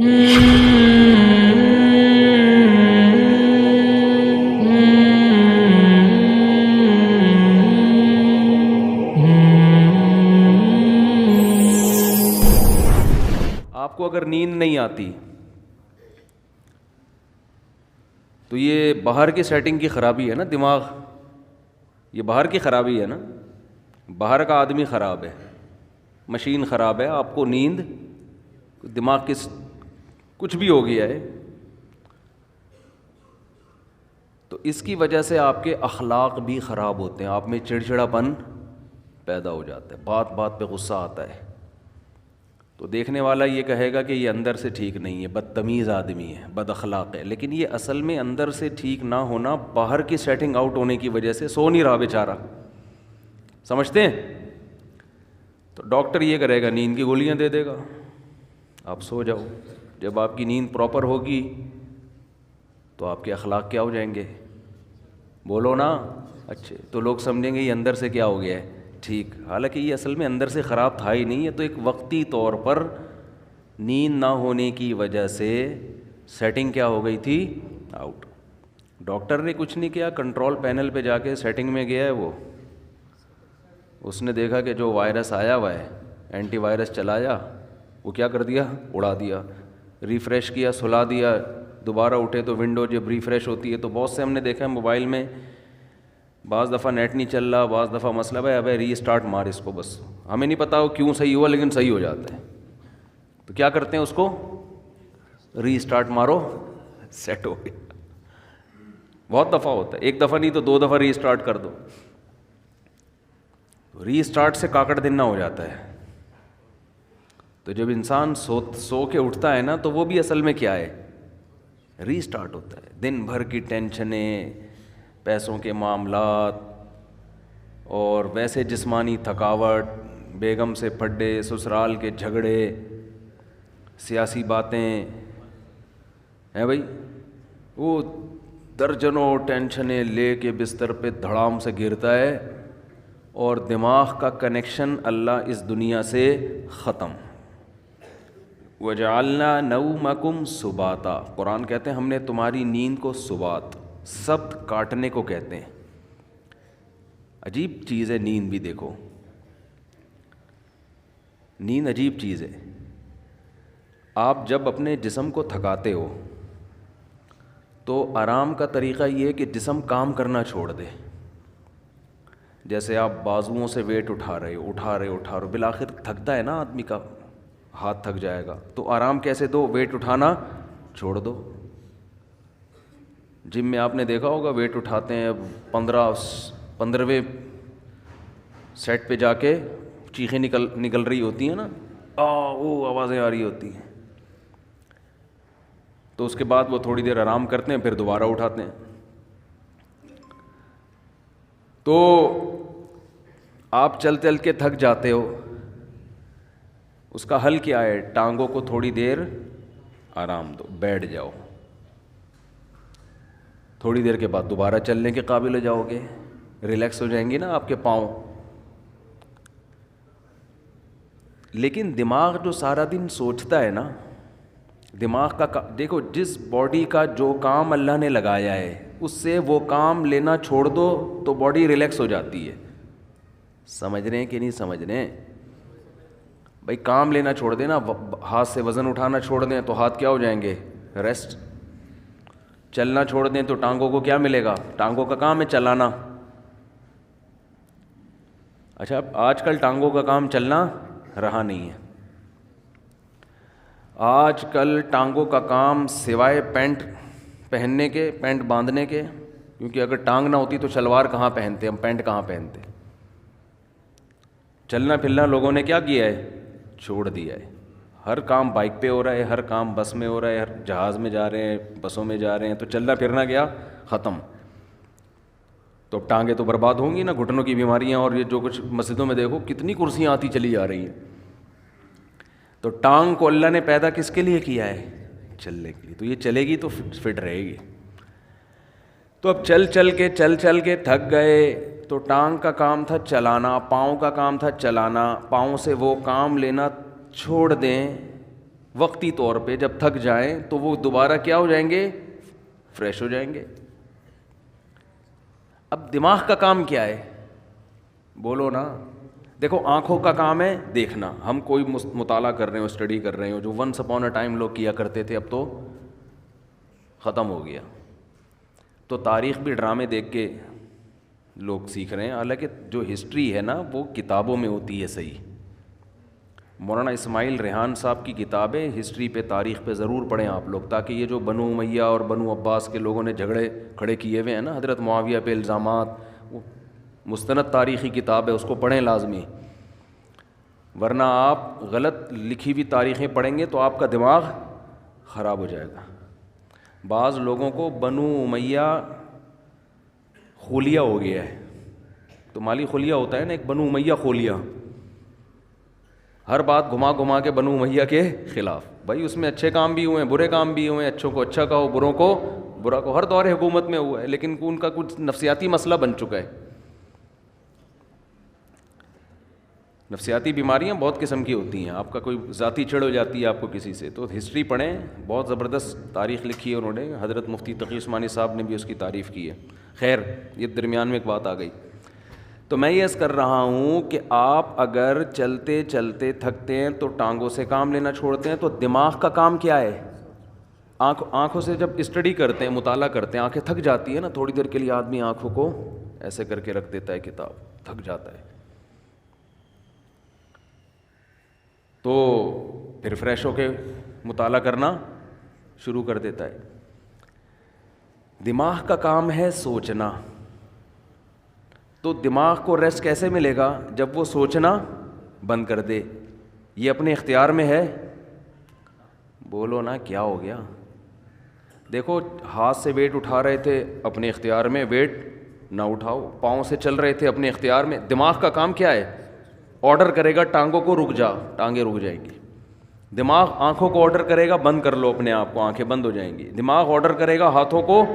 آپ کو اگر نیند نہیں آتی تو یہ باہر کی سیٹنگ کی خرابی ہے نا، دماغ، یہ باہر کی خرابی ہے نا، باہر کا آدمی خراب ہے، مشین خراب ہے، آپ کو نیند، دماغ کی کچھ بھی ہو گیا ہے، تو اس کی وجہ سے آپ کے اخلاق بھی خراب ہوتے ہیں، آپ میں چڑچڑاپن پیدا ہو جاتا ہے، بات بات پہ غصہ آتا ہے، تو دیکھنے والا یہ کہے گا کہ یہ اندر سے ٹھیک نہیں ہے، بدتمیز آدمی ہے، بد اخلاق ہے، لیکن یہ اصل میں اندر سے ٹھیک نہ ہونا باہر کی سیٹنگ آؤٹ ہونے کی وجہ سے سو نہیں رہا بیچارہ، سمجھتے ہیں؟ تو ڈاکٹر یہ کرے گا، نیند کی گولیاں دے دے گا، آپ سو جاؤ، جب آپ کی نیند پراپر ہوگی تو آپ کے اخلاق کیا ہو جائیں گے؟ بولو نا، اچھے، تو لوگ سمجھیں گے یہ اندر سے کیا ہو گیا ہے، ٹھیک، حالانکہ یہ اصل میں اندر سے خراب تھا ہی نہیں، یہ تو ایک وقتی طور پر نیند نہ ہونے کی وجہ سے سیٹنگ کیا ہو گئی تھی، آؤٹ۔ ڈاکٹر نے کچھ نہیں کیا، کنٹرول پینل پہ جا کے سیٹنگ میں گیا ہے، وہ اس نے دیکھا کہ جو وائرس آیا ہوا ہے، اینٹی وائرس چلایا، وہ کیا کر دیا، اڑا دیا، ریفریش کیا، سلا دیا، دوبارہ اٹھے تو ونڈو جب ریفریش ہوتی ہے تو بہت سے ہم نے دیکھا ہے موبائل میں، بعض دفعہ نیٹ نہیں چل رہا، بعض دفعہ مسئلہ ہے، ابے ری اسٹارٹ مار اس کو، بس ہمیں نہیں پتا وہ کیوں صحیح ہوا لیکن صحیح ہو جاتا ہے، تو کیا کرتے ہیں اس کو، ری اسٹارٹ مارو، سیٹ ہو گیا۔ بہت دفعہ ہوتا ہے، ایک دفعہ نہیں تو 2 دفعہ ری اسٹارٹ کر دو، ری اسٹارٹ سے کاکڑ دن نہ ہو جاتا ہے۔ تو جب انسان سو کے اٹھتا ہے نا تو وہ بھی اصل میں کیا ہے، ری اسٹارٹ ہوتا ہے، دن بھر کی ٹینشنیں، پیسوں کے معاملات، اور ویسے جسمانی تھکاوٹ، بیگم سے پھڈے، سسرال کے جھگڑے، سیاسی باتیں ہیں بھائی، وہ درجنوں ٹینشنیں لے کے بستر پہ دھڑام سے گرتا ہے، اور دماغ کا کنیکشن اللہ اس دنیا سے ختم۔ وَجَعَلْنَا نَوْمَكُمْ سُبَاتًا، قرآن کہتے ہیں ہم نے تمہاری نیند کو سبات، سبت کاٹنے کو کہتے ہیں۔ عجیب چیز ہے نیند بھی، دیکھو نیند عجیب چیز ہے۔ آپ جب اپنے جسم کو تھکاتے ہو تو آرام کا طریقہ یہ ہے کہ جسم کام کرنا چھوڑ دے، جیسے آپ بازوؤں سے ویٹ اٹھا رہے ہو، بالآخر تھکتا ہے نا آدمی کا ہاتھ، تھک جائے گا، تو آرام کیسے دو، ویٹ اٹھانا چھوڑ دو۔ جم میں آپ نے دیکھا ہوگا ویٹ اٹھاتے ہیں، 15ویں سیٹ پہ جا کے چیخیں نکل رہی ہوتی ہیں نا، وہ آوازیں آ رہی ہوتی ہیں، تو اس کے بعد وہ تھوڑی دیر آرام کرتے ہیں، پھر دوبارہ اٹھاتے ہیں۔ تو آپ چل چل کے تھک جاتے ہو، اس کا حل کیا ہے، ٹانگوں کو تھوڑی دیر آرام دو، بیٹھ جاؤ، تھوڑی دیر کے بعد دوبارہ چلنے کے قابل ہو جاؤ گے، ریلیکس ہو جائیں گی نا آپ کے پاؤں۔ لیکن دماغ جو سارا دن سوچتا ہے نا، دماغ کا دیکھو، جس باڈی کا جو کام اللہ نے لگایا ہے اس سے وہ کام لینا چھوڑ دو تو باڈی ریلیکس ہو جاتی ہے، سمجھ رہے ہیں کہ نہیں سمجھ رہے ہیں بھائی؟ کام لینا چھوڑ دیں نا، ہاتھ سے وزن اٹھانا چھوڑ دیں تو ہاتھ کیا ہو جائیں گے، ریسٹ۔ چلنا چھوڑ دیں تو ٹانگوں کو کیا ملے گا، ٹانگوں کا کام ہے چلانا۔ اچھا، آج کل ٹانگوں کا کام چلنا رہا نہیں ہے، آج کل ٹانگوں کا کام سوائے پینٹ پہننے کے، پینٹ باندھنے کے، کیونکہ اگر ٹانگ نہ ہوتی تو شلوار کہاں پہنتے، ہم پینٹ کہاں پہنتے، چلنا پھرنا لوگوں نے کیا کیا ہے، چھوڑ دیا ہے۔ ہر کام بائک پہ ہو رہا ہے، ہر کام بس میں ہو رہا ہے، ہر جہاز میں جا رہے ہیں، بسوں میں جا رہے ہیں، تو چلنا پھرنا گیا ختم، تو ٹانگیں تو برباد ہوں گی نا، گھٹنوں کی بیماریاں، اور یہ جو کچھ مسجدوں میں دیکھو کتنی کرسیاں آتی چلی جا رہی ہیں۔ تو ٹانگ کو اللہ نے پیدا کس کے لیے کیا ہے، چلنے کے لیے، تو یہ چلے گی تو فٹ رہے گی۔ تو اب چل چل کے تھک گئے، تو ٹانگ کا کام تھا چلانا، پاؤں کا کام تھا چلانا، پاؤں سے وہ کام لینا چھوڑ دیں وقتی طور پہ جب تھک جائیں تو وہ دوبارہ کیا ہو جائیں گے؟ فریش ہو جائیں گے. اب دماغ کا کام کیا ہے؟ بولو نا. دیکھو آنکھوں کا کام ہے دیکھنا. ہم کوئی مطالعہ کر رہے ہو, اسٹڈی کر رہے ہو, جو ونس اپون اے ٹائم لوگ کیا کرتے تھے اب تو ختم ہو گیا. تو تاریخ بھی ڈرامے دیکھ کے لوگ سیکھ رہے ہیں, حالانکہ جو ہسٹری ہے نا وہ کتابوں میں ہوتی ہے. صحیح, مولانا اسماعیل ریحان صاحب کی کتابیں ہسٹری پہ, تاریخ پہ ضرور پڑھیں آپ لوگ, تاکہ یہ جو بنو امیہ اور بنو عباس کے لوگوں نے جھگڑے کھڑے کیے ہوئے ہیں نا, حضرت معاویہ پہ الزامات, وہ مستند تاریخی کتاب ہے, اس کو پڑھیں لازمی. ورنہ آپ غلط لکھی ہوئی تاریخیں پڑھیں گے تو آپ کا دماغ خراب ہو جائے گا. بعض لوگوں کو بنو امیہ خلیہ ہو گیا ہے. تو مالی خلیہ ہوتا ہے نا, ایک بنو امیہ خلیہ, ہر بات گھما گھما کے بنو امیہ کے خلاف. بھائی اس میں اچھے کام بھی ہوئے ہیں, برے کام بھی ہوئے ہیں, اچھوں کو اچھا کہو, بروں کو برا کہو, ہر دور حکومت میں ہوا ہے, لیکن ان کا کچھ نفسیاتی مسئلہ بن چکا ہے. نفسیاتی بیماریاں بہت قسم کی ہوتی ہیں. آپ کا کوئی ذاتی چڑھ ہو جاتی ہے آپ کو کسی سے, تو ہسٹری پڑھیں, بہت زبردست تاریخ لکھی ہے انہوں نے. حضرت مفتی تقی عثمانی صاحب نے بھی اس کی تعریف کی ہے. خیر, یہ درمیان میں ایک بات آ گئی. تو میں یہ عرض کر رہا ہوں کہ آپ اگر چلتے چلتے تھکتے ہیں تو ٹانگوں سے کام لینا چھوڑتے ہیں, تو دماغ کا کام کیا ہے؟ آنکھوں سے جب اسٹڈی کرتے ہیں, مطالعہ کرتے ہیں, آنکھیں تھک جاتی ہیں نا, تھوڑی دیر کے لیے آدمی آنکھوں کو ایسے کر کے رکھ دیتا ہے, کتاب, تھک جاتا ہے, تو پھر فریش ہو کے مطالعہ کرنا شروع کر دیتا ہے. دماغ کا کام ہے سوچنا. تو دماغ کو ریسٹ کیسے ملے گا؟ جب وہ سوچنا بند کر دے. یہ اپنے اختیار میں ہے. بولو نا کیا ہو گیا؟ دیکھو ہاتھ سے ویٹ اٹھا رہے تھے, اپنے اختیار میں, ویٹ نہ اٹھاؤ. پاؤں سے چل رہے تھے, اپنے اختیار میں. دماغ کا کام کیا ہے؟ آرڈر کرے گا ٹانگوں کو رک جا, ٹانگیں رک جائیں گی. دماغ آنکھوں کو آرڈر کرے گا بند کر لو اپنے آپ کو, آنکھیں بند ہو جائیں گی. دماغ آرڈر کرے گا ہاتھوں کو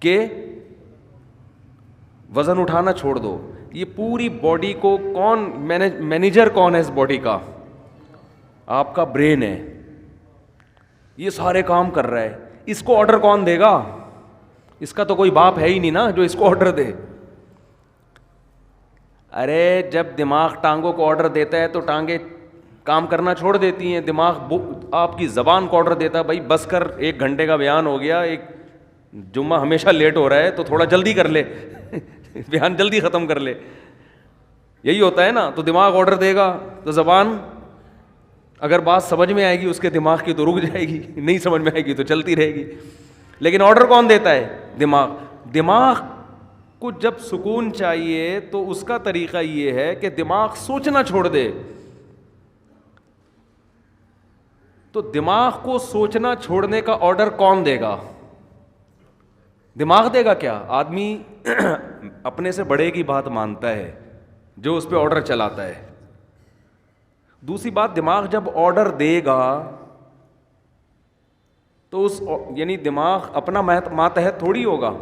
کہ وزن اٹھانا چھوڑ دو. یہ پوری باڈی کو کون مینیجر کون ہے اس باڈی کا؟ آپ کا برین ہے. یہ سارے کام کر رہا ہے. اس کو آرڈر کون دے گا؟ اس کا تو کوئی باپ ہے ہی نہیں نا جو اس کو آرڈر دے. ارے جب دماغ ٹانگوں کو آرڈر دیتا ہے تو ٹانگیں کام کرنا چھوڑ دیتی ہیں. دماغ آپ کی زبان کو آرڈر دیتا ہے, بھائی بس کر, 1 گھنٹے کا بیان ہو گیا, ایک جمعہ ہمیشہ لیٹ ہو رہا ہے تو تھوڑا جلدی کر لے, بیان جلدی ختم کر لے. یہی ہوتا ہے نا. تو دماغ آرڈر دے گا تو زبان اگر بات سمجھ میں آئے گی اس کے دماغ کی تو رک جائے گی, نہیں سمجھ میں آئے گی تو چلتی رہے گی. لیکن آرڈر کون دیتا ہے؟ دماغ. دماغ کو جب سکون چاہیے تو اس کا طریقہ یہ ہے کہ دماغ سوچنا چھوڑ دے. تو دماغ کو سوچنا چھوڑنے کا آرڈر کون دے گا؟ دماغ دے گا کیا؟ آدمی اپنے سے بڑے کی بات مانتا ہے جو اس پہ آرڈر چلاتا ہے. دوسری بات, دماغ جب آرڈر دے گا تو یعنی دماغ اپنا ماتحت تھوڑی ہوگا.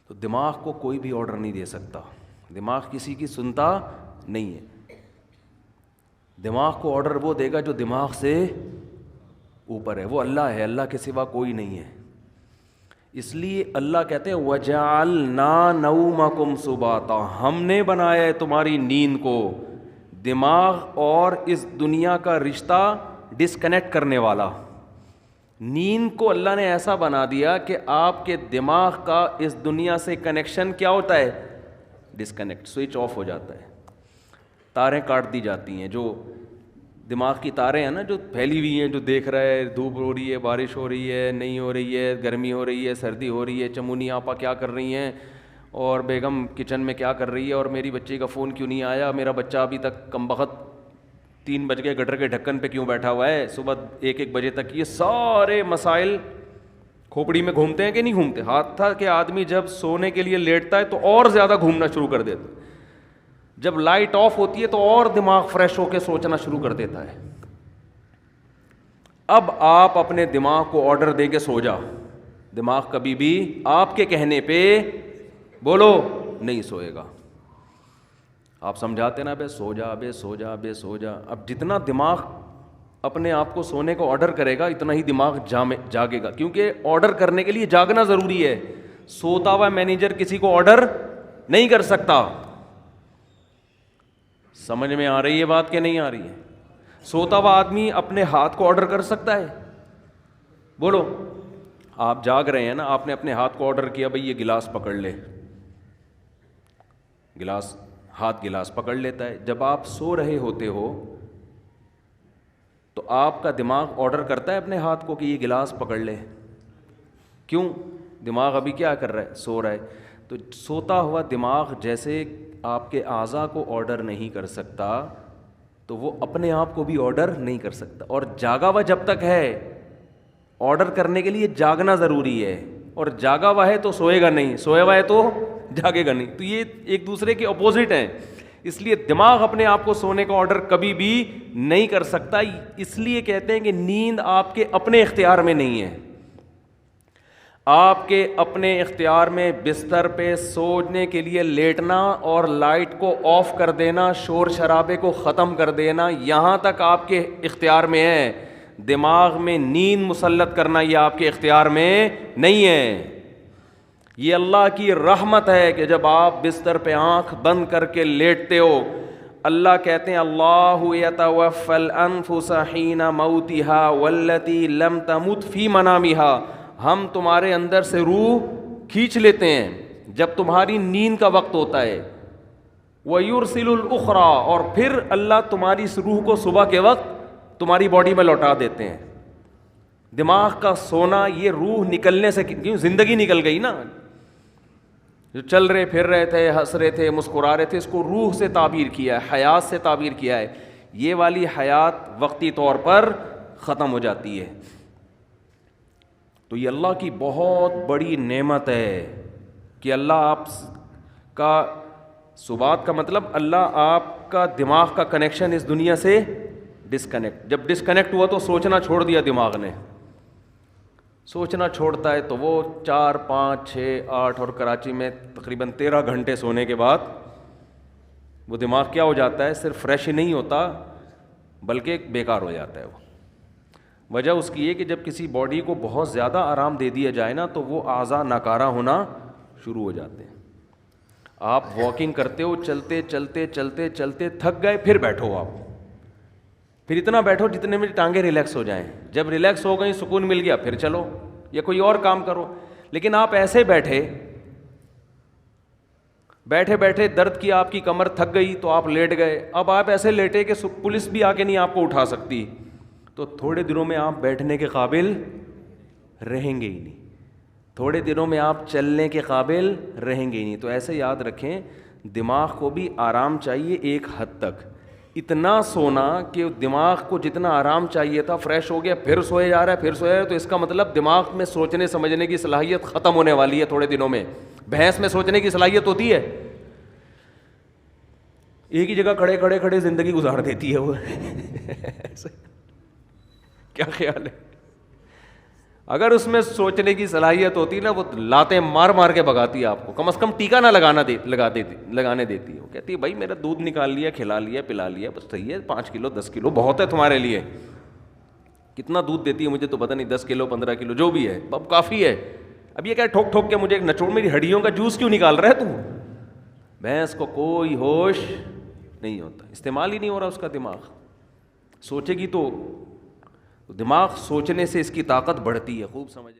تو دماغ کو کوئی بھی آرڈر نہیں دے سکتا. دماغ کسی کی سنتا نہیں ہے. دماغ کو آرڈر وہ دے گا جو دماغ سے اوپر ہے, وہ اللہ ہے, اللہ کے سوا کوئی نہیں ہے. اس لیے اللہ کہتے ہیں وَجَعَلْنَا نَوْمَكُمْ سُبَاتًا, ہم نے بنایا ہے تمہاری نیند کو دماغ اور اس دنیا کا رشتہ ڈسکنیکٹ کرنے والا. نیند کو اللہ نے ایسا بنا دیا کہ آپ کے دماغ کا اس دنیا سے کنیکشن کیا ہوتا ہے؟ ڈسکنیکٹ, سوئچ آف ہو جاتا ہے. تاریں کاٹ دی جاتی ہیں. جو دماغ کی تاریں ہیں نا جو پھیلی ہوئی ہیں, جو دیکھ رہا ہے دھوپ ہو رہی ہے, بارش ہو رہی ہے, نہیں ہو رہی ہے, گرمی ہو رہی ہے, سردی ہو رہی ہے, چمونی آپا کیا کر رہی ہیں, اور بیگم کچن میں کیا کر رہی ہے, اور میری بچی کا فون کیوں نہیں آیا, میرا بچہ ابھی تک کمبخت 3 بج گئے گٹر کے ڈھکن پہ کیوں بیٹھا ہوا ہے, صبح 1 بجے تک. یہ سارے مسائل کھوپڑی میں گھومتے ہیں کہ نہیں گھومتے؟ حتیٰ کہ آدمی جب سونے کے لیے لیٹتا ہے تو اور زیادہ گھومنا شروع کر دیتا ہے. جب لائٹ آف ہوتی ہے تو اور دماغ فریش ہو کے سوچنا شروع کر دیتا ہے. اب آپ اپنے دماغ کو آرڈر دے کے سو جا. دماغ کبھی بھی آپ کے کہنے پہ بولو نہیں سوئے گا. آپ سمجھاتے نا بے سو جا، بے سو جا، بے سو جا. اب جتنا دماغ اپنے آپ کو سونے کو آرڈر کرے گا اتنا ہی دماغ جاگے گا، کیونکہ آرڈر کرنے کے لیے جاگنا ضروری ہے. سوتا ہوا مینیجر کسی کو آرڈر نہیں کر سکتا. سمجھ میں آ رہی ہے بات کہ نہیں آ رہی ہے؟ سوتا ہوا آدمی اپنے ہاتھ کو آرڈر کر سکتا ہے؟ بولو. آپ جاگ رہے ہیں نا، آپ نے اپنے ہاتھ کو آرڈر کیا بھئی یہ گلاس پکڑ لے، ہاتھ گلاس پکڑ لیتا ہے. جب آپ سو رہے ہوتے ہو تو آپ کا دماغ آرڈر کرتا ہے اپنے ہاتھ کو کہ یہ گلاس پکڑ لے. کیوں؟ دماغ ابھی کیا کر رہا ہے؟ سو رہا ہے. تو سوتا ہوا دماغ جیسے آپ کے اعضاء کو آرڈر نہیں کر سکتا تو وہ اپنے آپ کو بھی آرڈر نہیں کر سکتا. اور جاگا ہوا جب تک ہے، آرڈر کرنے کے لیے جاگنا ضروری ہے. اور جاگا ہوا ہے تو سوئے گا نہیں، سویا ہوا ہے تو جاگے گا نہیں. تو یہ ایک دوسرے کے اپوزٹ ہیں. اس لیے دماغ اپنے آپ کو سونے کا آرڈر کبھی بھی نہیں کر سکتا. اس لیے کہتے ہیں کہ نیند آپ کے اپنے اختیار میں نہیں ہے. آپ کے اپنے اختیار میں بستر پہ سونے کے لیے لیٹنا اور لائٹ کو آف کر دینا، شور شرابے کو ختم کر دینا، یہاں تک آپ کے اختیار میں ہے. دماغ میں نیند مسلط کرنا یہ آپ کے اختیار میں نہیں ہے. یہ اللہ کی رحمت ہے کہ جب آپ بستر پہ آنکھ بند کر کے لیٹتے ہو، اللہ کہتے ہیں اللہ یتوفی الانفس حین موتها والتی لم تمت فی منامها، ہم تمہارے اندر سے روح کھینچ لیتے ہیں جب تمہاری نیند کا وقت ہوتا ہے. وَيُرْسِلُ الْأُخْرَى، اور پھر اللہ تمہاری اس روح کو صبح کے وقت تمہاری باڈی میں لوٹا دیتے ہیں. دماغ کا سونا یہ روح نکلنے سے، کیوں زندگی نکل گئی نا، جو چل رہے پھر رہے تھے، ہنس رہے تھے، مسکرا رہے تھے، اس کو روح سے تعبیر کیا ہے، حیات سے تعبیر کیا ہے. یہ والی حیات وقتی طور پر ختم ہو جاتی ہے. تو یہ اللہ کی بہت بڑی نعمت ہے کہ اللہ آپ کا سبات کا مطلب اللہ آپ کا دماغ کا کنیکشن اس دنیا سے ڈسکنیکٹ، جب ڈسکنیکٹ ہوا تو سوچنا چھوڑ دیا دماغ نے. سوچنا چھوڑتا ہے تو وہ 4 5 6 8 اور کراچی میں تقریباً 13 گھنٹے سونے کے بعد وہ دماغ کیا ہو جاتا ہے؟ صرف فریش ہی نہیں ہوتا بلکہ بیکار ہو جاتا ہے. وہ وجہ اس کی یہ کہ جب کسی باڈی کو بہت زیادہ آرام دے دیا جائے نا تو وہ اعضاء ناکارہ ہونا شروع ہو جاتے ہیں. آپ واکنگ کرتے ہو، چلتے چلتے چلتے چلتے تھک گئے، پھر بیٹھو، آپ پھر اتنا بیٹھو جتنے میں ٹانگیں ریلیکس ہو جائیں. جب ریلیکس ہو گئیں، سکون مل گیا، پھر چلو یا کوئی اور کام کرو. لیکن آپ ایسے بیٹھے بیٹھے درد کی آپ کی کمر تھک گئی تو آپ لیٹ گئے. اب آپ ایسے لیٹے کہ پولیس بھی آ کے نہیں آپ کو اٹھا سکتی، تو تھوڑے دنوں میں آپ بیٹھنے کے قابل رہیں گے ہی نہیں، تھوڑے دنوں میں آپ چلنے کے قابل رہیں گے ہی نہیں. تو ایسے یاد رکھیں دماغ کو بھی آرام چاہیے ایک حد تک. اتنا سونا کہ دماغ کو جتنا آرام چاہیے تھا فریش ہو گیا، پھر سوئے جا رہا ہے، پھر سویا ہے، تو اس کا مطلب دماغ میں سوچنے سمجھنے کی صلاحیت ختم ہونے والی ہے تھوڑے دنوں میں. بھینس میں سوچنے کی صلاحیت ہوتی ہے، ایک ہی جگہ کھڑے زندگی گزار دیتی ہے وہ. کیا خیال ہے؟ اگر اس میں سوچنے کی صلاحیت ہوتی نا، وہ لاتیں مار مار کے بھگاتی ہے آپ کو، کم از کم ٹیکا نہ لگانے دیتی ہے. وہ کہتی ہے بھائی میرا دودھ نکال لیا، کھلا لیا، پلا لیا، بس صحیح ہے، 5 کلو 10 کلو بہت ہے تمہارے لیے. کتنا دودھ دیتی ہے مجھے تو پتہ نہیں، 10 کلو 15 کلو جو بھی ہے، اب کافی ہے. اب یہ کیا ٹھوک ٹھوک کے مجھے ایک نچوڑ میری ہڈیوں کا جوس کیوں نکال رہا ہے تو؟ بھینس کو کوئی ہوش نہیں ہوتا، استعمال ہی نہیں ہو رہا اس کا دماغ. سوچے گی تو دماغ سوچنے سے اس کی طاقت بڑھتی ہے. خوب سمجھ